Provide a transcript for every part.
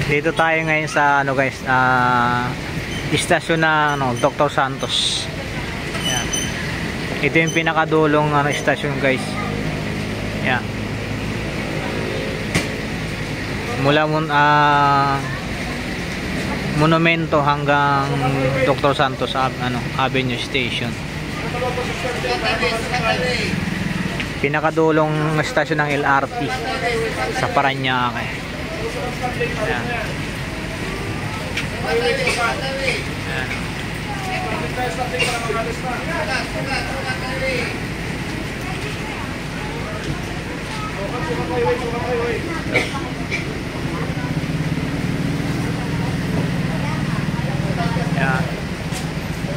Dito tayo ngayon sa ano guys, istasyon na ano, Dr. Santos. Ayan. Ito yung pinakadulong ano, istasyon guys. Ayan. Mula Monumento hanggang Dr. Santos ano, Avenue Station. Pinakadulong istasyon ng LRT sa Parañaque. Ayan. Ayan. Ayan.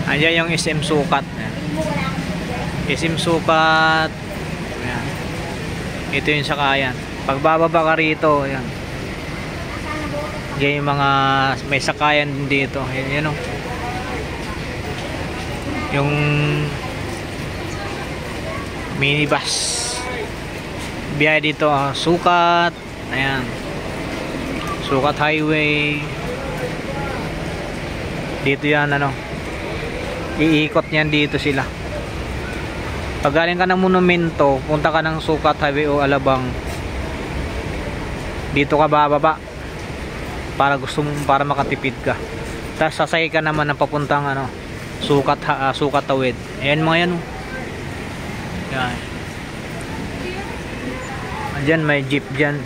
Andiyan yung SM Sukat. Ayan. SM Sukat. Ayan. Ito yung sakayan. Pagbababa ka rito, ayan. Diyan yung mga may sakayan din dito. Ayan, o. Yung minibus. Biyahe dito, Sukat. Ayan. Sukat Highway. Dito yan, ano. Iikot niyan dito sila. Pag galing ka ng Monumento, punta ka ng Sukat Highway o Alabang. Dito ka bababa. Para makatipid ka. Tapos sasakay ka naman ng papuntang ano, Sukat Tawid. Ayan mga yan, oh. Yan. Diyan may jeep diyan.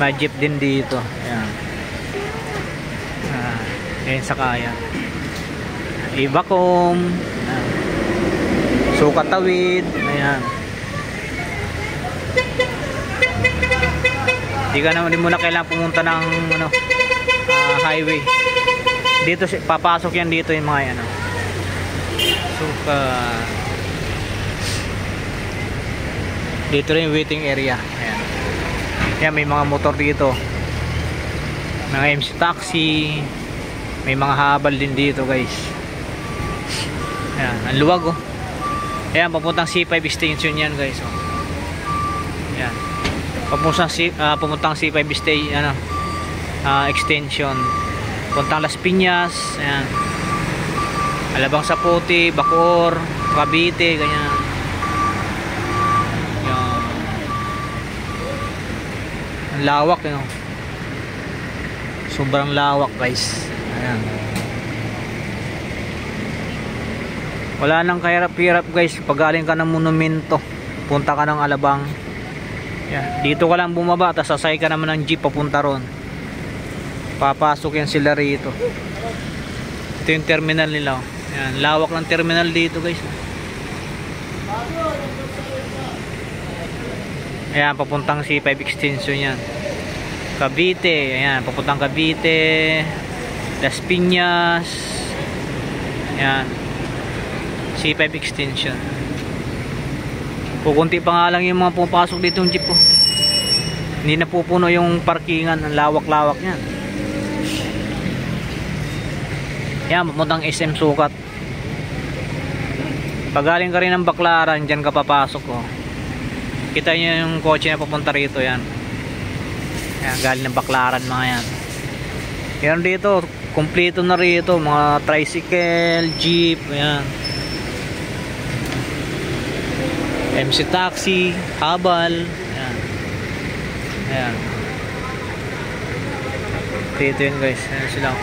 May jeep din dito. Ayan. Ayan sakayan. Ibacom. Ayan. Sukat Tawid. Ayan. Di mo na kailangan pumunta ng ano, highway. Dito papasok yan dito yung mga ano. Sukat. Dito rin yung waiting area. Ayan. Yan, may mga motor dito. Mga MC taxi. May mga habal din dito, guys. Ayan, ang luwag, oh. Ayan, papuntang C5 station yan, guys, oh. Ayan. Papuntang C5 station, ano, extension. Puntang Las Piñas. Ayan. Alabang Sapote, Bacoor, Cavite, ganyan. Ayan. Ang lawak, you know? Sobrang lawak, guys. Ayan. Wala nang kahirap-hirap, guys. Pag galing ka ng Monumento, punta ka ng Alabang. Ayan. Dito ka lang bumaba, tapos sasay ka naman ng jeep papunta ron. Papasok yan sila rito. Ito yung terminal nila, oh. Ayan, lawak ng terminal dito, guys. Ayan, papuntang C5 extension yan. Cavite, ayan, papuntang Cavite, Las Piñas. Ayan, C5 extension. Pukunti pa nga lang yung mga pupasok dito yung jeep, oh. Hindi na pupuno yung parkingan. Ang lawak-lawak yan. Yan, papuntang SM Sukat. Pag galing ka rin ng Baclaran, dyan ka papasok, oh. Kita nyo yung kotse na papunta rito, yan. Yan, galing ng Baclaran, mga yan. Yan dito, kompleto na rito. Mga tricycle, jeep, yan. MC taxi, habal, yan. Ayan. Dito yun, guys. Ayan sila.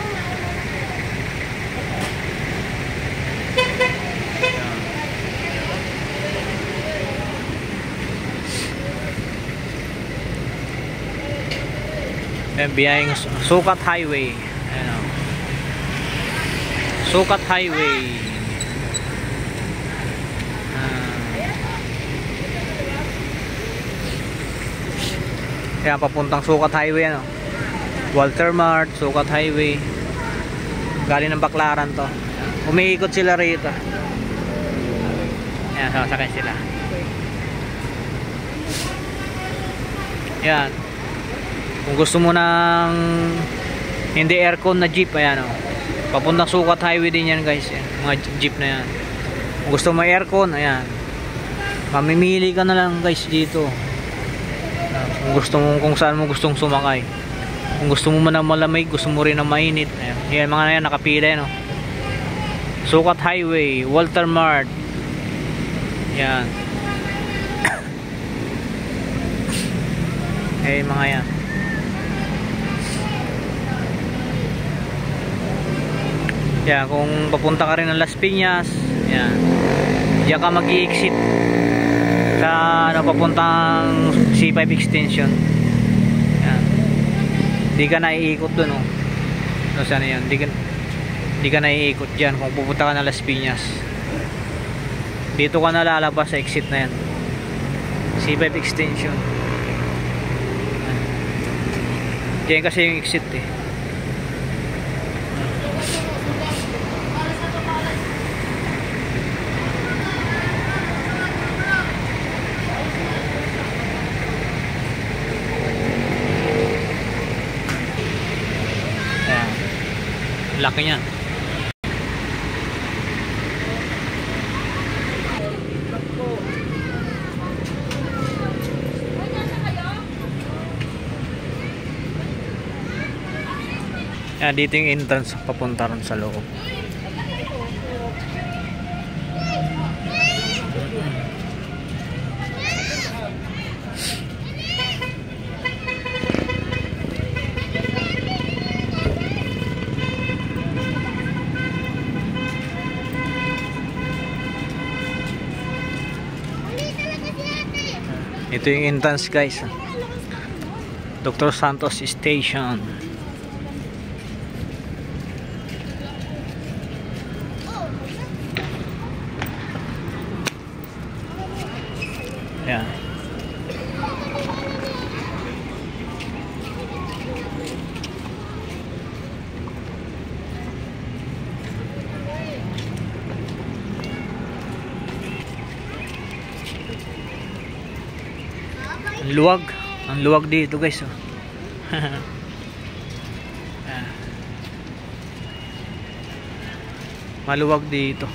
Ayan, biyaheng Sukat Highway. Ayan, oh. Sukat Highway. Ayan, papuntang Sukat Highway, ano. Walter Mart, Sukat Highway. Galing ng Baclaran to. Umiikot sila rito. Ayan, sasakay sila. Ayan. Kung gusto mo ng hindi aircon na jeep, ayan, oh. Papuntang Sukat Highway din yan, guys. Ayan, mga jeep na yan. Kung gusto mo aircon, ayan. Mamimili ka na lang, guys, dito. Kung gusto mo, kung saan mo gustong sumakay. Kung gusto mo man ng malamig, gusto mo rin ng mainit. Ayan, yan mga yan nakapila yan, oh. Sukat Highway, Walter Mart. Yan. Eh mga yan. Yan, kung papunta ka rin ng Las Piñas, yan. Diyan ka mag-i-exit sa ano, papuntang C5 extension. Yan. Di ka na iikot dun, oh. No, sana yan. Di ka na iikot dyan kung pupunta ka ng Las Piñas. Dito ka na lalabas sa exit na yan. C5 extension. Diyan kasi yung exit eh. Ayan. Laki niya. Yan, dito yung entrance papunta ron sa loob. Ito yung entrance, guys. Dr. Santos Station. Yan. Ang luwag dito, guys, oh. Maluwag dito.